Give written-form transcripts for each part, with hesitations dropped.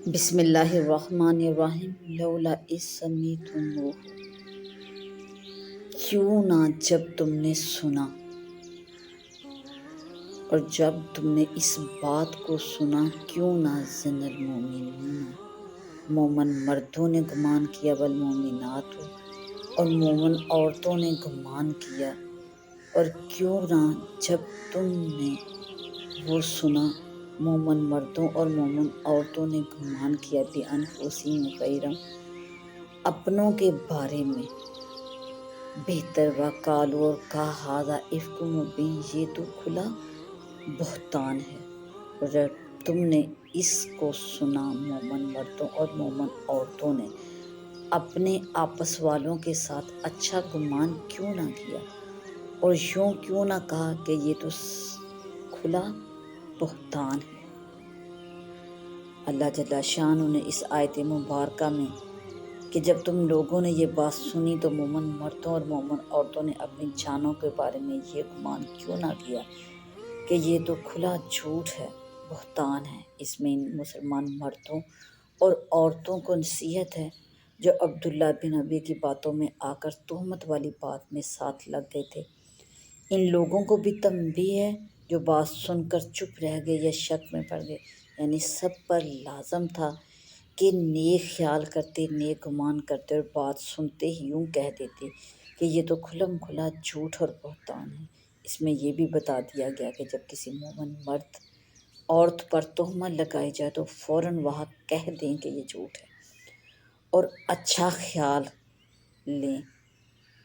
بسم اللہ الرحمن الرحیم لولا اذ سمیعتموہ، کیوں نہ جب تم نے سنا، اور جب تم نے اس بات کو سنا، کیوں نہ ظن المؤمنون، مومن مردوں نے گمان کیا، والمؤمنات، اور مومن عورتوں نے گمان کیا، اور کیوں نہ جب تم نے وہ سنا، مومن مردوں اور مومن عورتوں نے گمان کیا بِأَنفُسِہِمْ خَیْرًا، اپنوں کے بارے میں بہتر، وقالوا، اور کہا ھذا افک مبین، یہ تو کھلا بہتان ہے۔ اور جب تم نے اس کو سنا، مومن مردوں اور مومن عورتوں نے اپنے آپس والوں کے ساتھ اچھا گمان کیوں نہ کیا، اور یوں کیوں نہ کہا کہ یہ تو کھلا بہتان ہے۔ اللہ جل شانہ نے اس آیت مبارکہ میں کہ جب تم لوگوں نے یہ بات سنی تو مومن مردوں اور مومن عورتوں نے اپنی جانوں کے بارے میں یہ گمان کیوں نہ کیا کہ یہ تو کھلا جھوٹ ہے، بہتان ہے۔ اس میں ان مسلمان مردوں اور عورتوں کو نصیحت ہے جو عبداللہ بن ابی کی باتوں میں آ کر تہمت والی بات میں ساتھ لگ گئے تھے۔ ان لوگوں کو بھی تنبیہ ہے جو بات سن کر چپ رہ گئے یا شک میں پڑ گئے، یعنی سب پر لازم تھا کہ نیک خیال کرتے، نیک گمان کرتے، اور بات سنتے ہی یوں کہہ دیتے کہ یہ تو کھلم کھلا جھوٹ اور بہتان ہے۔ اس میں یہ بھی بتا دیا گیا کہ جب کسی مومن مرد عورت پر تہمت لگائی جائے تو فوراً وہاں کہہ دیں کہ یہ جھوٹ ہے، اور اچھا خیال لیں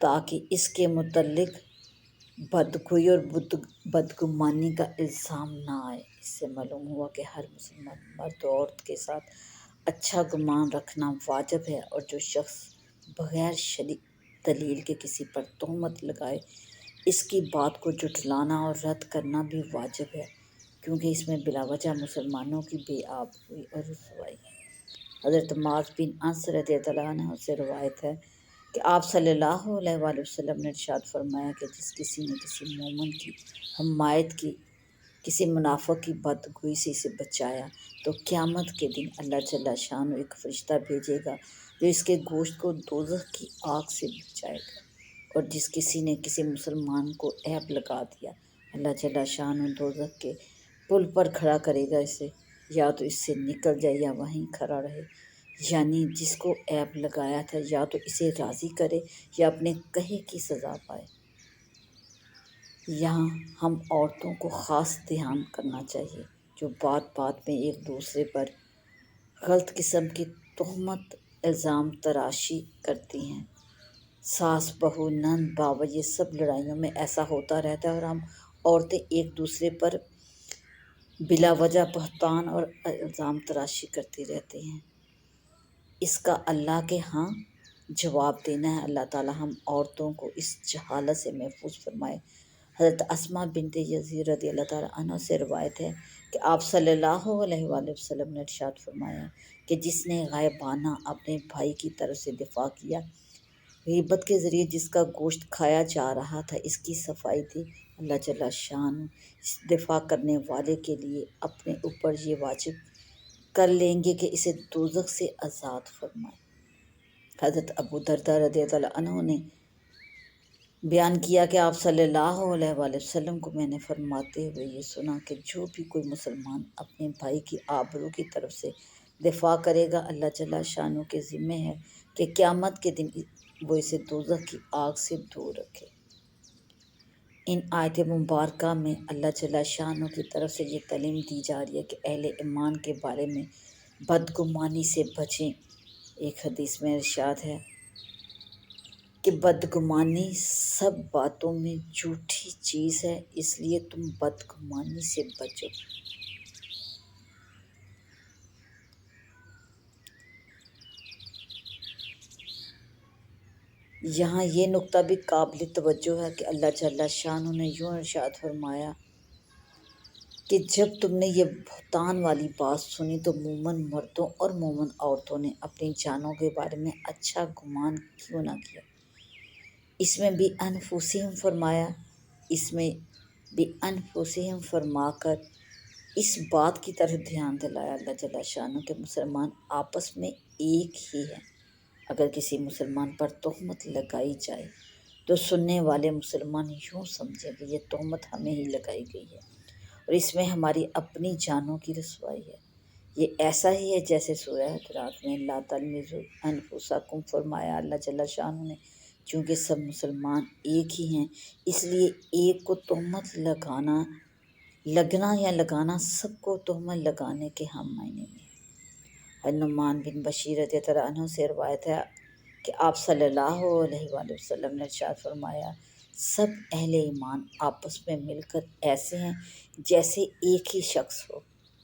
تاکہ اس کے متعلق بدگوئی اور بدگمانی کا الزام نہ آئے۔ اس سے معلوم ہوا کہ ہر مسلمان مرد و عورت کے ساتھ اچھا گمان رکھنا واجب ہے، اور جو شخص بغیر شرعی دلیل کے کسی پر تہمت لگائے اس کی بات کو جھٹلانا اور رد کرنا بھی واجب ہے، کیونکہ اس میں بلا وجہ مسلمانوں کی بے آبروئی اور رسوائی ہے۔ حضرت معاذ بن انس رضی اللہ عنہ سے روایت ہے کہ آپ صلی اللہ علیہ وآلہ وسلم نے ارشاد فرمایا کہ جس کسی نے کسی مومن کی حمایت کی، کسی منافق کی بدگوئی سے اسے بچایا، تو قیامت کے دن اللہ جل شانہ ایک فرشتہ بھیجے گا جو اس کے گوشت کو دوزخ کی آگ سے بچائے گا۔ اور جس کسی نے کسی مسلمان کو عیب لگا دیا، اللہ جل شانہ دوزخ کے پل پر کھڑا کرے گا اسے، یا تو اس سے نکل جائے یا وہیں کھڑا رہے، یعنی جس کو عیب لگایا تھا یا تو اسے راضی کرے یا اپنے کہے کی سزا پائے۔ یہاں ہم عورتوں کو خاص دھیان کرنا چاہیے جو بات بات میں ایک دوسرے پر غلط قسم کی تہمت الزام تراشی کرتی ہیں۔ ساس بہو نند باوا یہ سب لڑائیوں میں ایسا ہوتا رہتا ہے، اور ہم عورتیں ایک دوسرے پر بلا وجہ بہتان اور الزام تراشی کرتی رہتی ہیں۔ اس کا اللہ کے ہاں جواب دینا ہے۔ اللہ تعالیٰ ہم عورتوں کو اس جہالت سے محفوظ فرمائے۔ حضرت اسماء بنت یزید رضی اللہ تعالیٰ عنہ سے روایت ہے کہ آپ صلی اللہ علیہ وآلہ وسلم نے ارشاد فرمایا کہ جس نے غائبانہ اپنے بھائی کی طرف سے دفاع کیا، غیبت کے ذریعے جس کا گوشت کھایا جا رہا تھا، اس کی صفائی دی، اللہ جل شانہ اس دفاع کرنے والے کے لیے اپنے اوپر یہ واجب کر لیں گے کہ اسے دوزخ سے آزاد فرمائے۔ حضرت ابو درداء رضی اللہ عنہ نے بیان کیا کہ آپ صلی اللہ علیہ وآلہ وسلم کو میں نے فرماتے ہوئے یہ سنا کہ جو بھی کوئی مسلمان اپنے بھائی کی آبرو کی طرف سے دفاع کرے گا، اللہ جل شانہ کے ذمہ ہے کہ قیامت کے دن وہ اسے دوزخ کی آگ سے دور رکھے۔ ان آیت مبارکہ میں اللہ جل شانہ کی طرف سے یہ تعلیم دی جا رہی ہے کہ اہل ایمان کے بارے میں بدگمانی سے بچیں۔ ایک حدیث میں ارشاد ہے کہ بدگمانی سب باتوں میں جھوٹی چیز ہے، اس لیے تم بدگمانی سے بچو۔ یہاں یہ نقطہ بھی قابل توجہ ہے کہ اللہ جل شانہ نے یوں ارشاد فرمایا کہ جب تم نے یہ بہتان والی بات سنی تو مومن مردوں اور مومن عورتوں نے اپنی جانوں کے بارے میں اچھا گمان کیوں نہ کیا۔ اس میں بھی انفسہم فرمایا، اس میں بھی انفسہم فرما کر اس بات کی طرف دھیان دلایا اللہ جل شانہ کہ مسلمان آپس میں ایک ہی ہیں۔ اگر کسی مسلمان پر تہمت لگائی جائے تو سننے والے مسلمان یوں سمجھیں کہ یہ تہمت ہمیں ہی لگائی گئی ہے اور اس میں ہماری اپنی جانوں کی رسوائی ہے۔ یہ ایسا ہی ہے جیسے سورہ حجرات میں لا تلمزوا انفسکم فرمایا اللہ جل شانہ نے، چونکہ سب مسلمان ایک ہی ہیں اس لیے ایک کو تہمت لگنا یا لگانا سب کو تہمت لگانے کے ہم معنی میں ہے۔ نعمان بن بشیر رضی اللہ عنہ سے روایت ہے کہ آپ صلی اللہ علیہ وآلہ وسلم نے ارشاد فرمایا، سب اہل ایمان آپس میں مل کر ایسے ہیں جیسے ایک ہی شخص ہو۔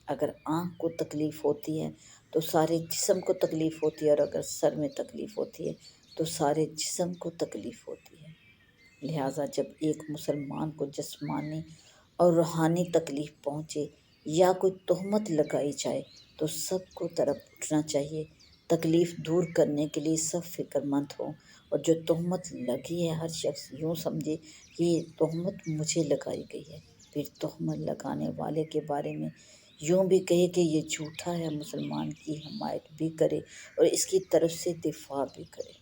اگر آنکھ کو تکلیف ہوتی ہے تو سارے جسم کو تکلیف ہوتی ہے، اور اگر سر میں تکلیف ہوتی ہے تو سارے جسم کو تکلیف ہوتی ہے۔ لہٰذا جب ایک مسلمان کو جسمانی اور روحانی تکلیف پہنچے یا کوئی تہمت لگائی جائے تو سب کو طرف اٹھنا چاہیے۔ تکلیف دور کرنے کے لیے سب فکر مند ہوں، اور جو تہمت لگی ہے ہر شخص یوں سمجھے کہ یہ تہمت مجھے لگائی گئی ہے، پھر تہمت لگانے والے کے بارے میں یوں بھی کہے کہ یہ جھوٹا ہے، مسلمان کی حمایت بھی کرے اور اس کی طرف سے دفاع بھی کرے۔